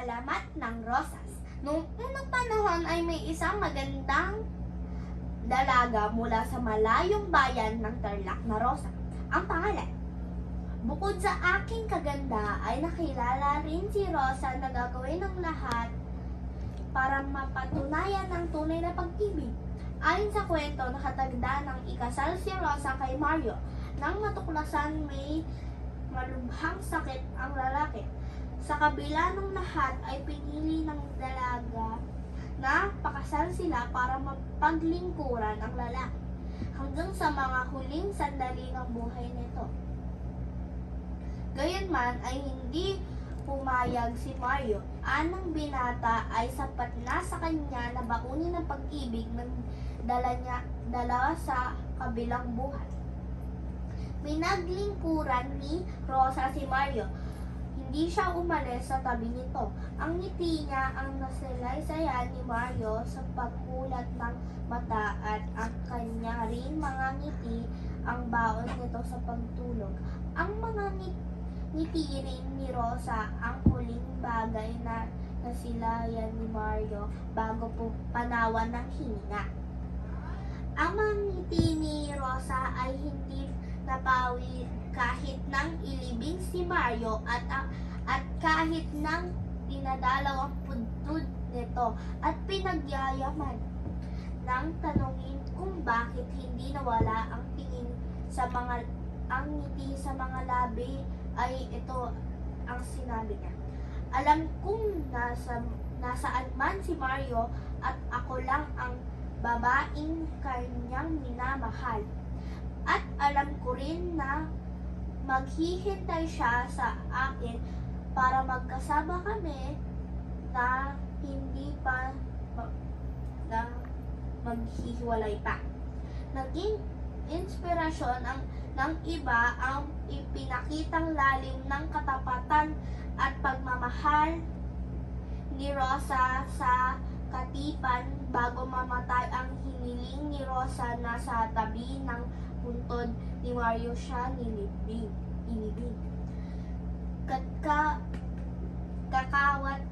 alamat ng rosas. Noong unang panahon ay may isang magandang dalaga mula sa malayong bayan ng Tarlac na Rosa. Ang pangalan. Bukod sa aking kaganda ay nakilala rin si Rosa na gagawin ng lahat para mapatunayan ang tunay na pag-ibig. Ayon sa kwento, nakatagda ng ikasal si Rosa kay Mario. Nang matuklasan may malubhang sakit ang lalaki. Sa kabila ng lahat ay pinili ng dalaga na pakasal sila para mapaglingkuran ang lalaki hanggang sa mga huling sandali ng buhay nito. Gayunman ay hindi pumayag si Mario. Anang binata ay sapat na sa kanya na baunin ng pag-ibig ng dala sa kabilang buhay. Pinaglingkuran ni Rosa si Mario. Hindi siya umalis sa tabi nito. Ang ngiti niya ang nasalaysayan ni Mario sa pagkulat ng mata at ang kanya rin mga ngiti ang baon nito sa pagtulog. Ang mga ngiti rin ni Rosa ang huling bagay na nasilayan ni Mario bago po panawan ng hininga. Ang mga ngiti ni Rosa ay hindi napawi kahit nang ilibing si Mario at kahit nang dinadalaw ang pudpud nito at pinagyayaman nang tanungin kung bakit hindi nawala ang tingin sa ang ngiti sa mga labi ay ito ang sinabi niya. Alam kong nasaan man si Mario at ako lang ang babaeng kanyang minamahal. At alam ko rin na maghihintay siya sa akin para magkasama kami na hindi pa na maghihiwalay pa. Naging inspirasyon ng iba ang ipinakitang lalim ng katapatan at pagmamahal ni Rosa sa katipan bago mamatay. Ang hiniling ni Rosa na sa tabi ng puntod ni Mario siya inibig. Kakawat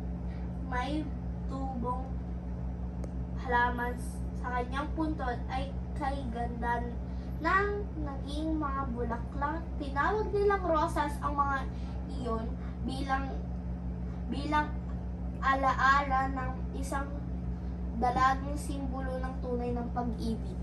may tubong halaman sa kanyang puntod ay kay ganda ng naging mga bulaklak. Tinawag nilang rosas ang mga iyon bilang alaala ng isang dalagang simbolo ng tunay ng pag-ibig.